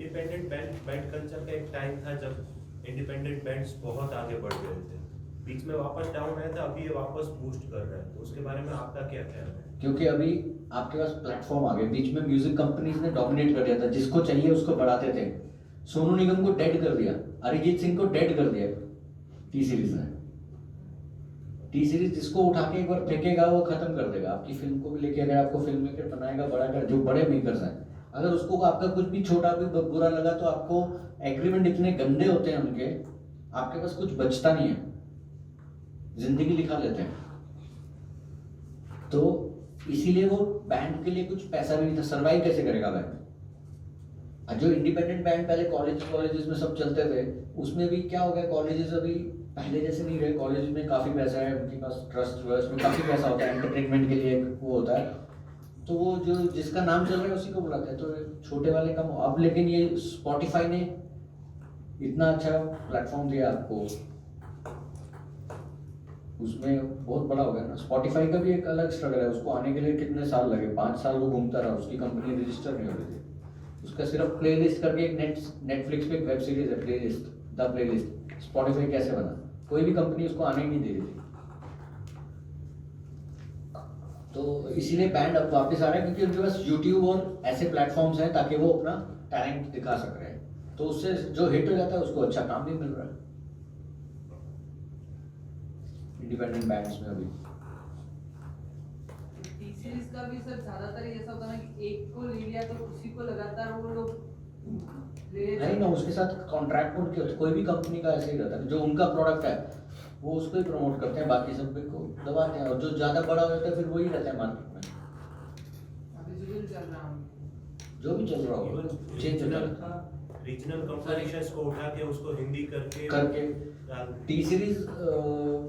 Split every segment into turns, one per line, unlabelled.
Independent band culture का एक time था जब इंडिपेंडेंट बैंड्स बहुत आगे बढ़ गए थे, बीच में वापस डाउन आया था, अभी ये वापस बूस्ट कर रहा है, तो उसके बारे में आपका क्या ख्याल है?
क्योंकि अभी आपके पास प्लेटफॉर्म आ गए, बीच में म्यूजिक कंपनीज ने डोमिनेट कर दिया था, जिसको चाहिए उसको बढ़ाते थे। सोनू निगम को डेड कर दिया, अरिजीत सिंह को डेड कर दिया टी सीरीज ने। टी सीरीज जिसको उठा के एक बार फेंकेगा वो खत्म कर देगा आपकी फिल्म को भी लेके। अगर आपको फिल्म मेकर बनाएगा बड़ा कर, जो बड़े मेकर्स हैं, अगर उसको आपका कुछ भी छोटा भी बुरा लगा तो आपको एग्रीमेंट इतने गंदे होते हैं उनके, आपके पास कुछ बचता नहीं है, जिंदगी लिखा लेते हैं। तो इसीलिए वो बैंड के लिए कुछ पैसा भी नहीं था, सर्वाइव कैसे करेगा बैंड। जो इंडिपेंडेंट बैंड पहले कॉलेजेस में सब चलते थे, उसमें भी क्या हो गया, कॉलेजेस अभी पहले जैसे नहीं रहे। कॉलेज में काफ़ी पैसा है, उनके पास ट्रस्ट में काफ़ी पैसा होता है, एंटरटेनमेंट के लिए वो होता है, तो वो जो जिसका नाम चल रहा है उसी को बुलाते हैं, तो छोटे वाले कम। अब लेकिन ये स्पॉटिफाई ने इतना अच्छा प्लेटफॉर्म दिया आपको, उसमें बहुत बड़ा हो गया ना। स्पॉटिफाई का भी एक अलग स्ट्रगल है, उसको आने के लिए कितने साल लगे, 5 साल वो घूमता रहा, उसकी कंपनी रजिस्टर नहीं हो रही थी। उसका सिर्फ प्लेलिस्ट करके एक नेटफ्लिक्स पे एक वेब सीरीज है, प्लेलिस्ट, द प्लेलिस्ट। स्पॉटिफाई कैसे बना, कोई भी कंपनी उसको आने ही नहीं दे रही थी। तो इसीलिए बैंड अब वापस आ रहे हैं, क्योंकि उनके पास यूट्यूब और ऐसे प्लेटफॉर्म्स हैं ताकि वो अपना टैलेंट दिखा सक रहे हैं। तो उससे जो हिट हो जाता है उसको अच्छा काम भी मिल रहा है इंडिपेंडेंट बैंड्स में। अभी
टी सीरीज का भी सर ज्यादातर ऐसा होता है ना कि एक को ले लिया तो उसी को लगातार वो लोग
नहीं ना, उसके साथ कॉन्ट्रैक्ट उनके होते, कोई भी कंपनी का ऐसे ही रहता है, जो उनका प्रोडक्ट है वो उसको ही प्रमोट करते हैं, बाकी सब को दबाते हैं, और जो ज्यादा बड़ा हो जाता है फिर वही रहता है मार्केट में।
अभी जो भी चल रहा है
जो भी चल रहा होगा चेंज हो जाता है।
रीजनल कंपटीशंस को उठा के उसको हिंदी करके
टी सीरीज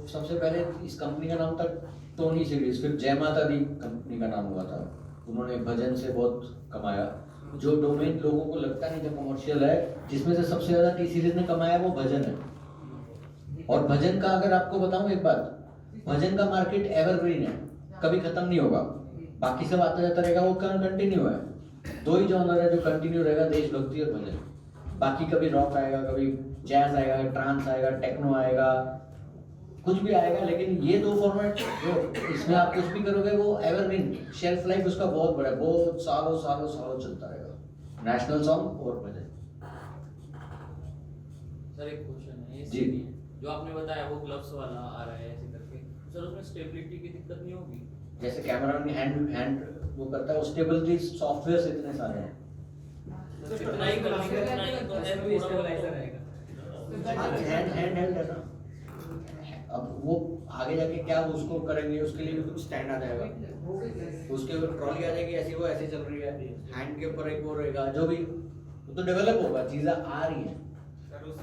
सबसे पहले इस कंपनी का नाम था टोनी सीरीज, फिर जय माता दी कंपनी का नाम हुआ था। उन्होंने भजन से बहुत कमाया, जो डोमेन लोगों को लगता नहीं था कमर्शियल है, जिसमें से सबसे ज्यादा टी सीरीज ने कमाया वो भजन है। और भजन का अगर आपको बताऊं एक बात, भजन का मार्केट एवरग्रीन है, कभी खत्म नहीं होगा, बाकी सब आता जाता रहेगा, वो कंटिन्यू है। 2 ही जॉनर है जो कंटिन्यू रहेगा, देशभक्ति और भजन। बाकी कभी रॉक आएगा, कभी जैज आएगा, ट्रांस आएगा, टेक्नो आएगा, कुछ भी आएगा, लेकिन ये 2 फॉर्मेट जो इसमें आप कुछ भी करोगे वो एवरग्रीन, शेल्फ लाइफ उसका बहुत बड़ा है, बहुत सालों सालों सालों चलता रहेगा। नेशनल सॉन्ग और भजन।
सर एक क्वेश्चन है, ये
जी।
जो आपने बताया वो ग्लव्स वाला आ रहा है ऐसे करके, सर उसमें स्टेबिलिटी की दिक्कत नहीं होगी?
जैसे कैमरा में हैंड वो करता है, स्टेबिलिटी सॉफ्टवेयर इतने सारे हैं।
इतना ही करने का इतना ही तो है, भी स्टेबलाइजर
हैंड हेल्ड है ना। अब वो आगे जाके क्या उसको करेंगे, उसके लिए भी कुछ स्टैंड आ जाएगा, उसके ऊपर ट्रॉली आ जाएगी, ऐसी वो ऐसे चल रही है, हैंड के ऊपर एक वो रहेगा, जो भी वो तो डेवलप होगा, चीजें आ रही हैं।
सर उस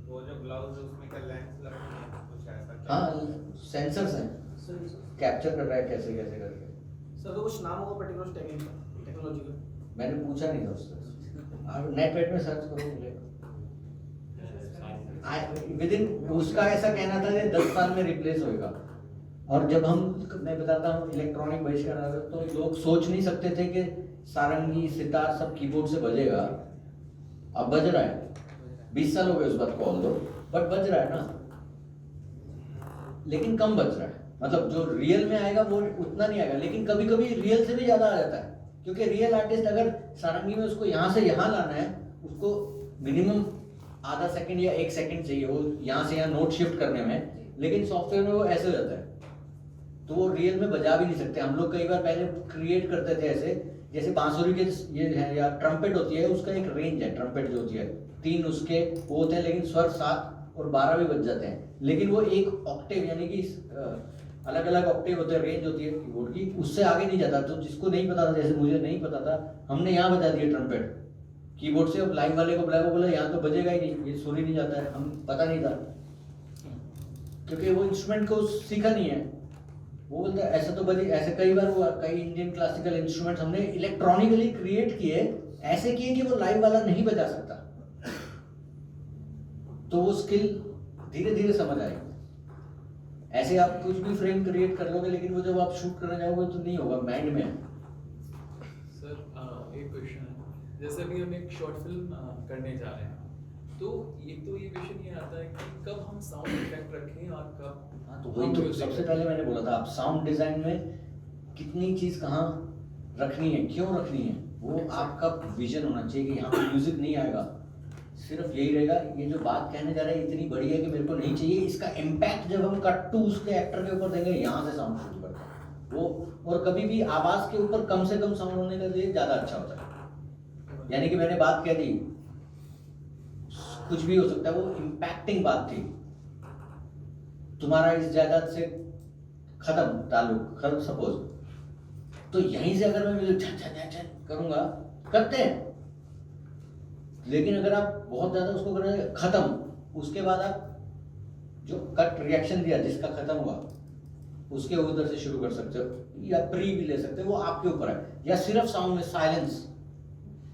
वो जो ग्लव्स है उसमें क्या लेंस लगा है कुछ ऐसा?
हाँ, सेंसर्स हैं, कैप्चर कर रहा है कैसे कैसे करके।
सर तो कुछ नाम होगा पर्टिकुलर टेक्नोलॉजी का?
मैंने पूछा नहीं था उससे, आप नेट वेट में सर्च करो मिलेगा। विद इन उसका ऐसा कहना था कि 10 साल में रिप्लेस होएगा। और जब मैं बताता हूँ इलेक्ट्रॉनिक बहिष्कार आ रहा था, तो लोग सोच नहीं सकते थे कि सारंगी सितार सब कीबोर्ड से बजेगा। अब बज रहा है, 20 साल हो गए उस बात को ऑल दो, बट बज रहा है ना, लेकिन कम बज रहा है। मतलब जो रियल में आएगा वो उतना नहीं आएगा, लेकिन कभी कभी रियल से भी ज्यादा आ जाता है, क्योंकि रियल आर्टिस्ट अगर सारंगी में उसको यहाँ से यहाँ लाना है, उसको मिनिमम आधा सेकंड या 1 सेकंड चाहिए वो यहाँ से यहाँ नोट शिफ्ट करने में, लेकिन सॉफ्टवेयर में वो ऐसे हो जाता है, तो वो रियल में बजा भी नहीं सकते। हम लोग कई बार पहले क्रिएट करते थे ऐसे, जैसे बांसुरी के ये है या ट्रम्पेट होती है, उसका एक रेंज है, ट्रम्पेट जो होती है 3 उसके वो होते हैं, लेकिन स्वर 7 और 12 भी बज जाते हैं, लेकिन वो एक ऑक्टेव यानी कि अलग अलग ऑक्टेव होते हैं, रेंज होती है कीबोर्ड की, उससे आगे नहीं जाता। तो जिसको नहीं पता था, जैसे मुझे नहीं पता था, हमने यहाँ बजा दिया ट्रम्पेट कीबोर्ड से। अब लाइव वाले को बुलाया, वो बोला यहाँ तो बजेगा ही नहीं, ये सुर ही नहीं जाता है, हम पता नहीं था, क्योंकि वो इंस्ट्रूमेंट को सीखा नहीं है। वो बोलता है ऐसा तो बजे, ऐसे कई बार हुआ, कई इंडियन क्लासिकल इंस्ट्रूमेंट्स हमने इलेक्ट्रॉनिकली क्रिएट किए, ऐसे किए कि वो लाइव वाला नहीं बजा सकता, तो वो स्किल धीरे धीरे समझ आएगी। ऐसे आप कुछ भी फ्रेम क्रिएट कर लोगे, लेकिन वो जब आप शूट करने जाओगे तो नहीं होगा, माइंड में है।
सर एक क्वेश्चन है,
जैसे अभी हम एक शॉर्ट फिल्म करने जा रहे हैं, तो एक तो ये क्वेश्चन ये आता है कि कब हम साउंड इफेक्ट रखें और कब
हाँ, तो वही तो सबसे पहले मैंने बोला था, आप साउंड डिजाइन में कितनी चीज कहाँ रखनी है, क्यों रखनी है, वो आपका विजन होना चाहिए कि यहाँ पे म्यूजिक नहीं आएगा, सिर्फ यही रहेगा ये जो बात कहने जा रहा है इतनी बड़ी है कि मेरे को नहीं चाहिए, इसका इम्पैक्ट जब हम कट टू उसके एक्टर के ऊपर देंगे, यहाँ से साउंड शुरू करता है वो। और कभी भी आवाज के ऊपर कम से कम साउंड होने के लिए ज्यादा अच्छा होता है। यानी कि मैंने बात कह दी, कुछ भी हो सकता है, वो इम्पैक्टिंग बात थी, तुम्हारा इस जायदाद से खत्म ताल्लुक, खत्म सपोज, तो यहीं से अगर मैं छन छन छन छन करूंगा, करते हैं, लेकिन अगर आप बहुत ज्यादा उसको करेंगे खत्म, उसके बाद आप जो कट रिएक्शन दिया जिसका खत्म हुआ उसके उधर से शुरू कर सकते हो, या प्री भी ले सकते हो, वो आपके ऊपर है, या सिर्फ साउंड में साइलेंस,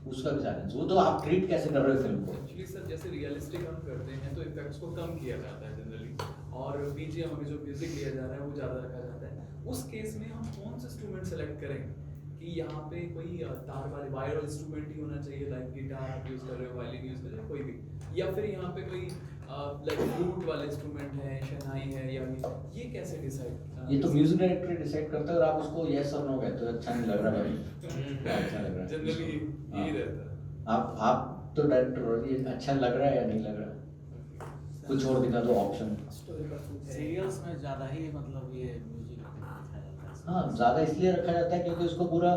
उसका भी साइलेंस, वो तो आप ट्रीट कैसे कर रहे हो फिल्म को।
एक्चुअली सर जैसे रियलिस्टिक हम करते हैं तो इफेक्ट्स को कम किया जाता है जनरली, और बीजीएम में जो म्यूजिक लिया जा रहा है वो ज़्यादा रखा जाता है। उस केस में हम कौन सा इंस्ट्रूमेंट सेलेक्ट करें कि यहाँ पे कोई तार वाले वायर वाला इंस्ट्रूमेंट ही होना चाहिए, लाइक गिटार आप यूज़ कर रहे हो, वायलिन यूज़ कर रहे हो, कोई भी, या फिर यहाँ पे कोई लाइक फ्लूट वाला इंस्ट्रूमेंट है, शहनाई है, या ये कैसे डिसाइड?
ये तो म्यूजिक डायरेक्टर डिसाइड करता है, और आप उसको यस और नो कहते हो, अच्छा नहीं लग रहा भाई, अच्छा लग रहा है,
जनरली यही रहता है।
आप तो डायरेक्टर हो, ये अच्छा लग रहा है या नहीं लग रहा है, कुछ और दिखा दो ऑप्शन।
सीरियल्स में ज़्यादा ही मतलब ये म्यूजिक रखा जाता है।
हाँ, ज़्यादा इसलिए रखा जाता है क्योंकि उसको पूरा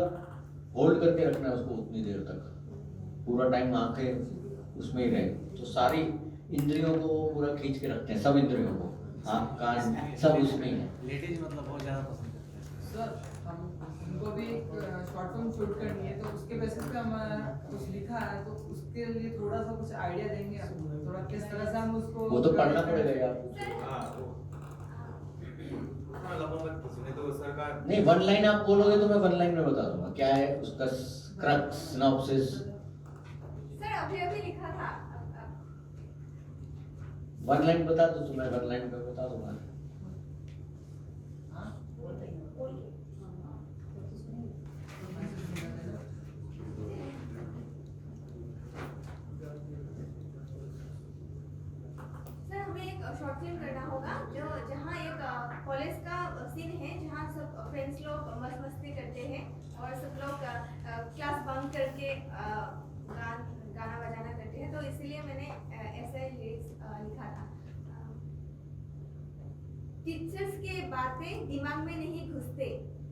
होल्ड करके रखना है उसको उतनी देर तक, पूरा टाइम आंखें उसमें ही रहे, तो सारी इंद्रियों को पूरा खींच के रखते हैं, सब इंद्रियों को, आँख कान सब उसमें ही है।
लेडीज मतलब बहुत ज़्यादा पसंद करते हैं।
सर हमको भी एक शॉर्ट फिल्म शूट करनी है, तो उसके बेसिस पे हमारा कुछ लिखा है, तो उसके लिए थोड़ा सा कुछ आइडिया देंगे आप, थोड़ा किस तरह से हम उसको,
वो तो पढ़ना पड़ेगा यार।
हाँ वो हाँ लंबा मत खींचने तो सरकार
नहीं, वन लाइन आप बोलोगे तो मैं वन लाइन में बता दूंगा क्या है उसका क्रक्स सिनॉप्सिस।
सर अभी लिखा था।
वन लाइन बता दो तो मैं वन लाइन में बता दूंगा।
सर हमें एक शॉर्ट फिल्म करना होगा जो जहाँ एक कॉलेज का सीन है जहाँ सब फ्रेंड्स लोग मस्त मस्ती करते हैं और सब लोग क्लास बंक करके गाना बजाना करते हैं, तो इसीलिए मैंने ऐसा लिरिक्स लिखा था। टीचर्स के बातें दिमाग में नहीं घुसते,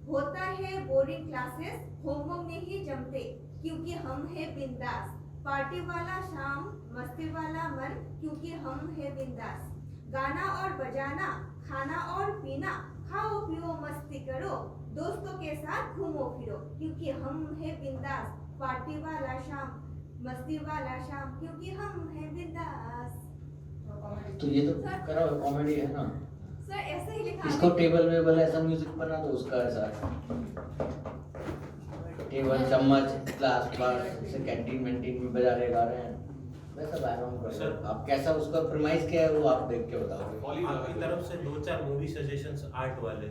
होता है बोरिंग क्लासेस, होमवर्क नहीं जमते, क्योंकि हम है बिंदास, पार्टी वाला शाम मस्ती वाला मन, क्योंकि हम है बिंदास, गाना और बजाना खाना और पीना, खाओ पियो मस्ती करो, दोस्तों के साथ घूमो फिरो, क्योंकि हम है बिंदास, पार्टी वाला शाम मस्ती वाला शाम, क्योंकि हम है बिंदास।
तो ये तो करा कॉमेडी है ना
सर ऐसे ही लिखा
इसको
है।
टेबल वेबल ऐसा म्यूजिक बना दो उसका, ऐसा टेबल चम्मच ग्लास बार से कैंटीन मेंटीन में बजा रहे गा रहे हैं, वैसा बैकग्राउंड कर
सर,
आप कैसा उसका प्रीमाइस क्या है वो आप देख के बताओगे।
आपकी तरफ से 2-4 मूवी सजेशंस आर्ट वाले।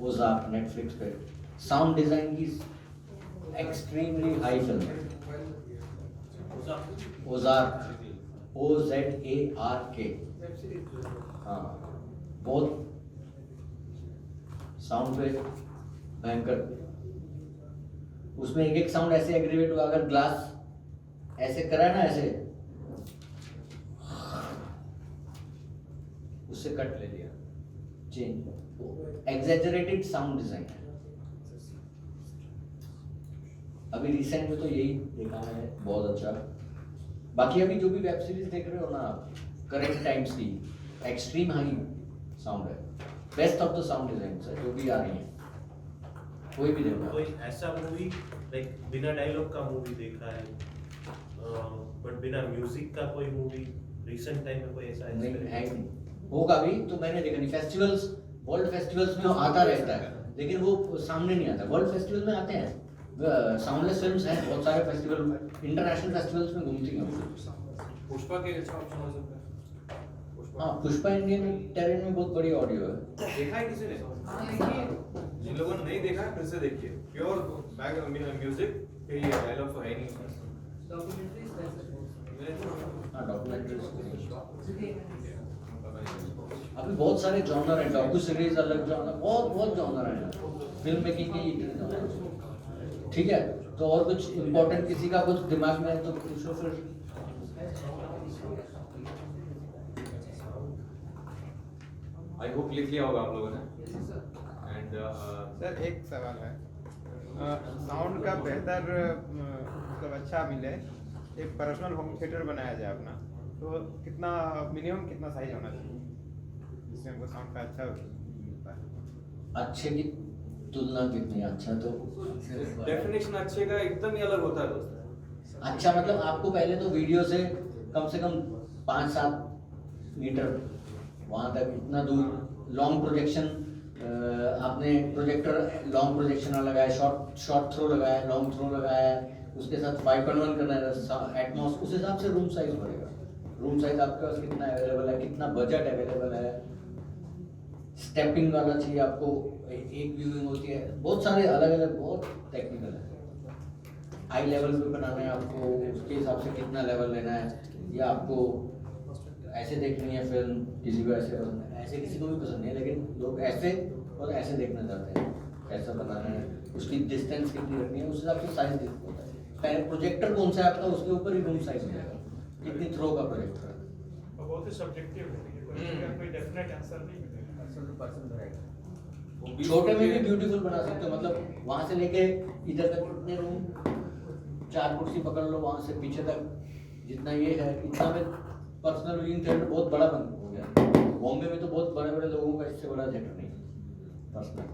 ओज़ार्क
नेटफ्लिक्स पे साउंड डिजाइन की एक्सट्रीमली हाई फिल्म है। ओज़ार्क OZARK, हाँ बहुत साउंड पे भयंकर, उसमें एक एक साउंड ऐसे एग्रीवेट हुआ, अगर ग्लास ऐसे करा है ना ऐसे, उससे कट ले लिया, चेंज, एग्जैजरेटेड साउंड डिजाइन है। अभी रिसेंट में तो यही देखा है बहुत अच्छा। बाकी अभी जो भी वेब सीरीज देख रहे हो ना आप, करेंट टाइम्स की एक्सट्रीम हाई साउंड है, best of the sound design है जो भी आ रही है, कोई भी देखो।
कोई ऐसा मूवी लाइक बिना डायलॉग का मूवी देखा है, बट बिना म्यूजिक का कोई मूवी रिसेंट टाइम में कोई ऐसा
नहीं है नहीं, होगा भी तो मैंने देखा नहीं। फेस्टिवल्स, वर्ल्ड फेस्टिवल्स में आता रहता है, लेकिन वो सामने नहीं आता। वर्ल्ड फेस्टिवल में आते हैं, साउंडलेस फिल्म्स हैं बहुत सारे, फेस्टिवल इंटरनेशनल फेस्टिवल्स में घूमती हैं।
पुष्पा के अच्छा ऑप्शन हो सकता है।
हाँ पुष्पा इंडियन टेरेन में बहुत बड़ी ऑडियो है।
देखा है किसी ने?
हाँ, देखिए
जिन लोगों ने नहीं देखा है फिर से देखिए। प्योर बैकग्राउंड म्यूजिक, फिर ये डायलॉग तो है ही नहीं।
डॉक्यूमेंट्रीज वैसे
हाँ डॉक्यूमेंट्रीज
देखिए
अभी बहुत सारे जॉनर हैं, डॉक्यू सीरीज अलग जॉनर, बहुत जॉनर हैं फिल्म मेकिंग के इतने जॉनर। ठीक है, तो और कुछ इम्पोर्टेंट किसी का कुछ दिमाग में है तो पूछो फिर।
आई होप लिख लिया होगा आप लोगों ने। एंड
सर एक सवाल है, साउंड का बेहतर मतलब अच्छा मिले, एक पर्सनल होम थिएटर बनाया जाए अपना, तो कितना मिनिमम कितना साइज होना चाहिए जिससे हमको साउंड का अच्छा मिलता है?
अच्छे की तुलना कितनी अच्छा तो
डेफिनेशन अच्छे का एकदम ही अलग होता है दोस्त।
अच्छा मतलब आपको पहले तो वीडियो से कम 5-7 मीटर वहाँ तक इतना दूर लॉन्ग प्रोजेक्शन, आपने प्रोजेक्टर लॉन्ग प्रोजेक्शन लगाया, शॉर्ट थ्रो लगाया, लॉन्ग थ्रो लगाया, उसके साथ 5.1 करना है एटमॉस, उस हिसाब से रूम साइज बढ़ेगा। रूम साइज आपके पास कितना अवेलेबल है, कितना बजट अवेलेबल है, स्टेपिंग वाला चाहिए आपको, एक व्यूइंग होती है, बहुत सारे अलग अलग बहुत टेक्निकल है। हाई लेवल पे बनाना है आपको, उसके हिसाब से कितना लेवल लेना है, या आपको ऐसे देखनी है फिल्म, किसी को ऐसे पसंद है, ऐसे किसी को भी पसंद नहीं है, लेकिन लोग ऐसे और ऐसे देखना चाहते हैं, कैसा बनाना है, उसकी डिस्टेंस कितनी रखनी है, उस हिसाब से साइज होता है। पहले प्रोजेक्टर कौन सा है आपका, उसके ऊपर ही रूम साइज मिलेगा, कितनी थ्रो का प्रोजेक्टर है।
बहुत ही सब्जेक्टिव है, कोई डेफिनेट आंसर नहीं मिलेगा।
छोटे में भी ब्यूटीफुल बना सकते हो, मतलब वहां से लेके इधर तक कितने रूम, 4 कुर्सी पकड़ लो, वहां से पीछे तक जितना ये है, इतना में पर्सनल व्यूइंग थिएटर बहुत बड़ा बन हो गया। बॉम्बे में तो बहुत बड़े बड़े लोगों का इससे बड़ा थिएटर नहीं पर्सनल।